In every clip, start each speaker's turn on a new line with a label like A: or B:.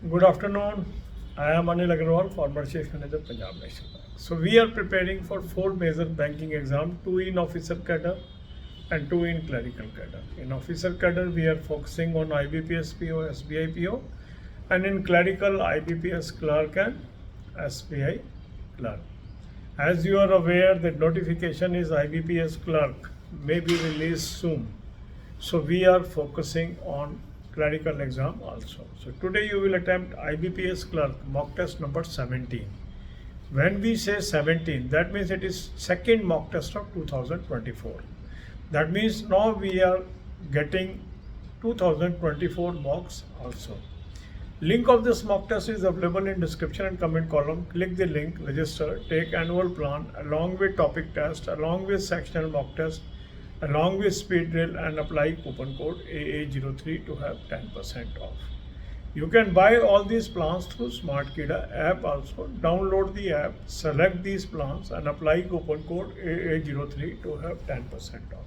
A: Good afternoon. I am Anil Agarwal, former Chief Manager, Punjab National Bank. So we are preparing for 4 major banking exams, 2 in officer cadre and 2 in clerical cadre. In officer cadre, we are focusing on IBPS PO, SBI PO, and in clerical, IBPS clerk and SBI clerk. As you are aware, the notification is IBPS clerk may be released soon. So we are focusing on clerical exam also. So today you will attempt IBPS clerk mock test number 17. When we say 17, that means it is second mock test of 2024. That means now we are getting 2024 mocks also. Link of this mock test is available in description and comment column. Click the link, register, take annual plan along with topic test, along with sectional mock test, along with speed drill, and apply coupon code AA03 to have 10% off. You can buy all these plans through SmartKida app also. Download the app, select these plans and apply coupon code AA03 to have 10% off.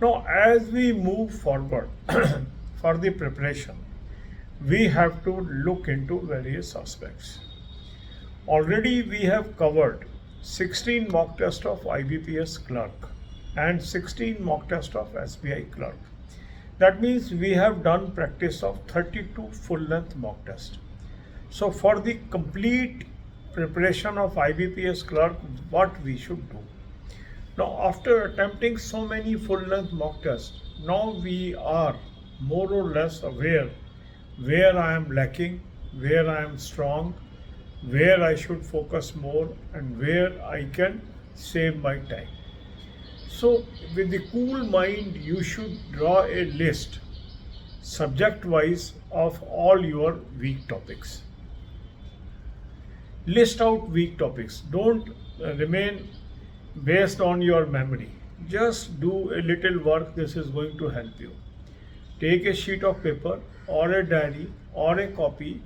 A: Now as we move forward for the preparation, we have to look into various aspects. Already we have covered 16 mock test of IBPS clerk and 16 mock test of SBI clerk. That means we have done practice of 32 full length mock test. So for the complete preparation of IBPS clerk, what we should do? Now after attempting so many full length mock tests, now we are more or less aware where I am lacking, where I am strong, where I should focus more, and where I can save my time. So with the cool mind, you should draw a list subject wise of all your weak topics. List out weak topics. Don't remain based on your memory. Just do a little work. This is going to help you. Take a sheet of paper or a diary or a copy,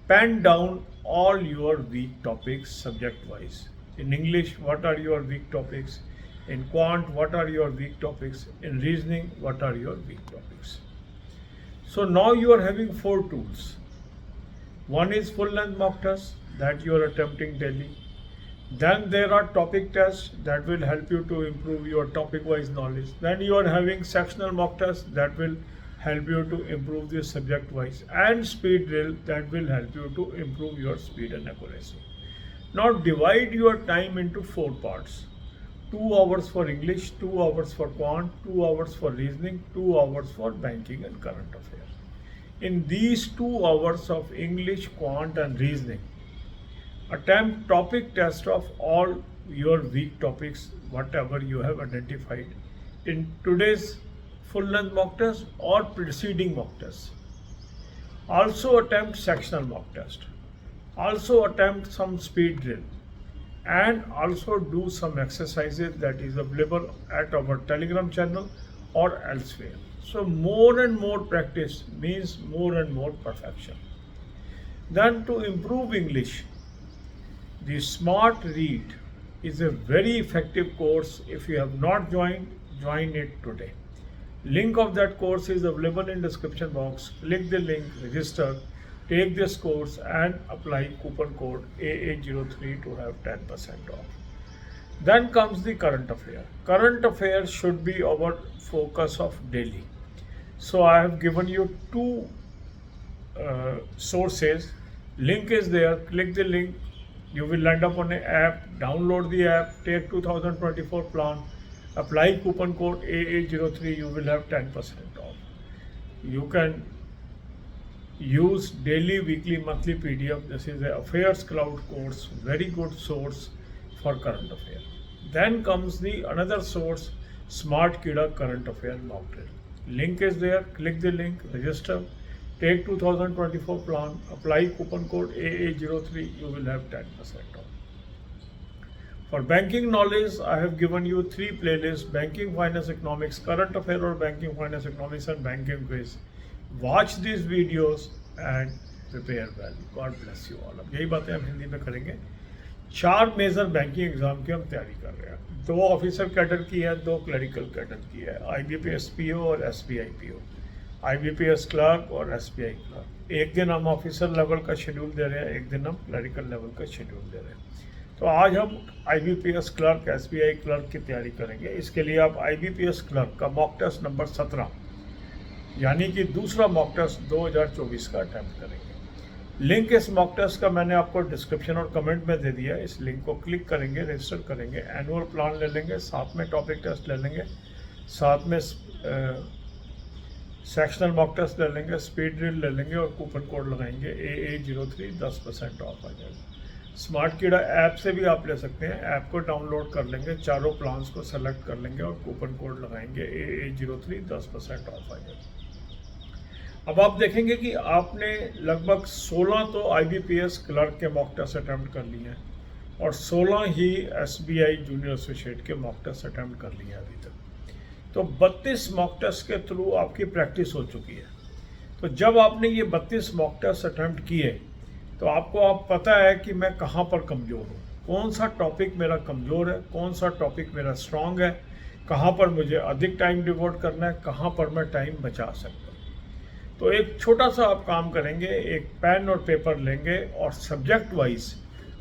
A: pen down all your weak topics subject wise. In English, what are your weak topics? In quant, what are your weak topics? In reasoning, what are your weak topics? So now you are having 4 tools. One is full length mock test that you are attempting daily. Then there are topic tests that will help you to improve your topic wise knowledge. Then you are having sectional mock tests that will help you to improve the subject wise, and speed drill that will help you to improve your speed and accuracy. Now divide your time into 4 parts. 2 hours for English, 2 hours for quant, 2 hours for reasoning, 2 hours for banking and current affairs. In these 2 hours of English, quant and reasoning, attempt topic test of all your weak topics, whatever you have identified in today's full length mock test or preceding mock test. Also attempt sectional mock test. Also attempt some speed drill, and also do some exercises that is available at our Telegram channel or elsewhere. So more and more practice means more and more perfection. Then to improve English, the Smart Read is a very effective course. If you have not joined, join it today. Link of that course is available in description box. Click the link, register, take this course and apply coupon code AA03 to have 10% off. Then comes the current affair. Current affairs should be our focus of daily. So I have given you 2 sources. Link is there. Click the link. You will land up on an app. Download the app. Take 2024 plan. Apply coupon code AA03. You will have 10% off. You can use daily, weekly, monthly PDF. This is the Affairs Cloud course, very good source for current affair. Then comes the another source, SmartKida current affair mock drill. Link is there. Click the link, register, take 2024 plan, apply coupon code AA03. You will have 10% off. For banking knowledge, I have given you 3 playlists: banking, finance, economics, current affair or banking, finance, economics, and banking quiz. Watch these videos and prepare well. God bless you all. अब यही बातें हम हिंदी में करेंगे. 4 major banking exam की हम तैयारी कर रहे हैं. 2 ऑफिसर कैडर की है, 2 क्लरिकल कैडर की है, IBPS PO और SBI PO. IBPS क्लर्क और SBI क्लर्क। एक दिन हम ऑफिसर लेवल का शेड्यूल दे रहे हैं, एक दिन हम क्लरिकल लेवल का शेड्यूल दे रहे हैं। तो आज हम IBPS क्लर्क SBI क्लर्क की तैयारी करेंगे। इसके लिए आप IBPS क्लर्क का मॉक टेस्ट नंबर 17 यानी कि दूसरा मॉक टेस्ट 2024 का अटैम्प्ट करेंगे। लिंक इस मॉक टेस्ट का मैंने आपको डिस्क्रिप्शन और कमेंट में दे दिया। इस लिंक को क्लिक करेंगे, रजिस्टर करेंगे, एनुअल प्लान ले लेंगे, साथ में टॉपिक टेस्ट ले लेंगे, साथ में सेक्शनल मॉक टेस्ट ले लेंगे, स्पीड ड्रिल ले लेंगे और कूपन कोड लगाएंगे AA03 10% ऑफ आ जाएगा। स्मार्ट कीड़ा ऐप से भी आप ले सकते हैं। ऐप को डाउनलोड कर लेंगे, चारों प्लान्स को सेलेक्ट कर लेंगे और कूपन कोड लगाएंगे AA03 10% ऑफ आ जाएगा। अब आप देखेंगे कि आपने लगभग 16 तो IBPS क्लर्क के मॉक टेस्ट अटैम्प्ट कर लिए हैं और 16 ही SBI जूनियर एसोसिएट के मॉक टेस्ट अटैम्प्ट कर लिए हैं अभी तक। तो 32 मॉक टेस्ट के थ्रू आपकी प्रैक्टिस हो चुकी है। तो जब आपने ये 32 मॉक टेस्ट अटैम्प्ट किए तो आपको पता है कि मैं कहाँ पर कमज़ोर हूँ, कौन सा टॉपिक मेरा कमज़ोर है, कौन सा टॉपिक मेरा स्ट्रांग है, कहाँ पर मुझे अधिक टाइम डिवोट करना है, कहाँ पर मैं टाइम बचा सकता हूँ। तो एक छोटा सा आप काम करेंगे, एक पेन और पेपर लेंगे और सब्जेक्ट वाइज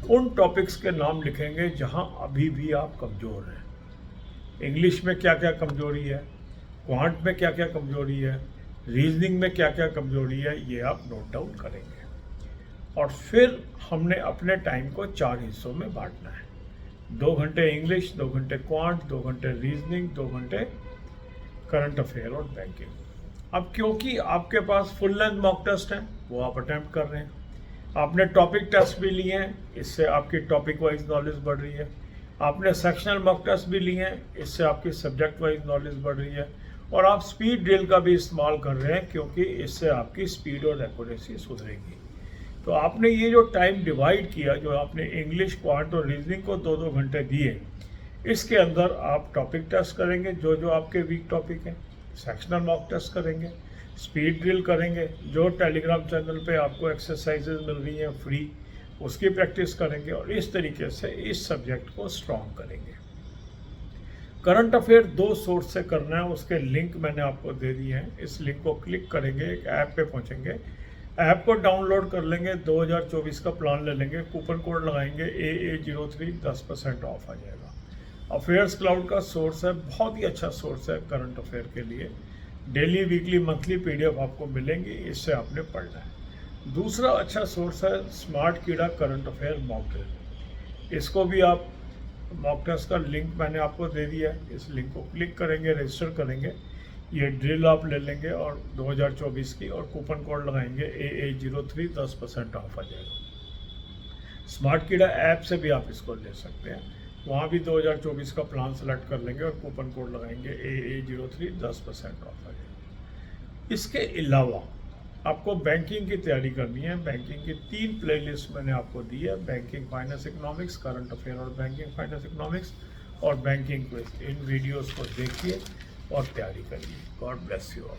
A: उन टॉपिक्स के नाम लिखेंगे जहाँ अभी भी आप कमज़ोर हैं। इंग्लिश में क्या क्या कमजोरी है, क्वांट में क्या क्या कमजोरी है, रीजनिंग में क्या क्या कमजोरी है, ये आप नोट डाउन करेंगे। और फिर हमने अपने टाइम को 4 हिस्सों में बांटना है। 2 घंटे इंग्लिश, 2 घंटे क्वांट, 2 घंटे रीजनिंग, 2 घंटे करंट अफेयर और बैंकिंग। अब क्योंकि आपके पास फुल लेंथ मॉक टेस्ट है वो आप अटैम्प्ट कर रहे हैं, आपने टॉपिक टेस्ट भी लिए हैं, इससे आपकी टॉपिक वाइज नॉलेज बढ़ रही है, आपने सेक्शनल मॉक टेस्ट भी लिए हैं, इससे आपकी सब्जेक्ट वाइज नॉलेज बढ़ रही है, और आप स्पीड ड्रिल का भी इस्तेमाल कर रहे हैं क्योंकि इससे आपकी स्पीड और एक्यूरेसी सुधरेगी। तो आपने ये जो टाइम डिवाइड किया, जो आपने इंग्लिश, क्वांट और रीजनिंग को 2-2 घंटे दिए, इसके अंदर आप टॉपिक टेस्ट करेंगे जो जो आपके वीक टॉपिक हैं, सेक्शनल मॉक टेस्ट करेंगे, स्पीड ड्रिल करेंगे, जो टेलीग्राम चैनल पे आपको एक्सरसाइजेज मिल रही हैं फ्री, उसकी प्रैक्टिस करेंगे और इस तरीके से इस सब्जेक्ट को स्ट्रॉन्ग करेंगे। करंट अफेयर 2 सोर्स से करना है, उसके लिंक मैंने आपको दे दिए हैं। इस लिंक को क्लिक करेंगे, एक ऐप पे पहुंचेंगे, ऐप को डाउनलोड कर लेंगे, 2024 का प्लान ले लेंगे, कूपन कोड लगाएंगे AA03 10% ऑफ आ जाएगा। अफेयर्स क्लाउड का सोर्स है, बहुत ही अच्छा सोर्स है करंट अफेयर के लिए। डेली, वीकली, मंथली PDF आपको मिलेंगी, इससे आपने पढ़ना है। दूसरा अच्छा सोर्स है स्मार्ट कीड़ा करंट अफेयर मॉक ड्रिल। इसको भी आप, मॉक टेस्ट का लिंक मैंने आपको दे दिया है, इस लिंक को क्लिक करेंगे, रजिस्टर करेंगे, ये ड्रिल आप ले लेंगे और 2024 की, और कूपन कोड लगाएंगे AA03 10% ऑफ आ जाएगा। स्मार्ट कीड़ा ऐप से भी आप इसको ले सकते हैं, वहाँ भी 2024 का प्लान सेलेक्ट कर लेंगे और कूपन कोड लगाएंगे AA03 10% ऑफ आ जाएगा। इसके अलावा आपको बैंकिंग की तैयारी करनी है। बैंकिंग की 3 प्लेलिस्ट मैंने आपको दी है, banking finance economics, current affair और बैंकिंग फाइनेंस इकोनॉमिक्स और बैंकिंग क्विज। इन वीडियोस को देखिए और तैयारी करिए। God bless you all.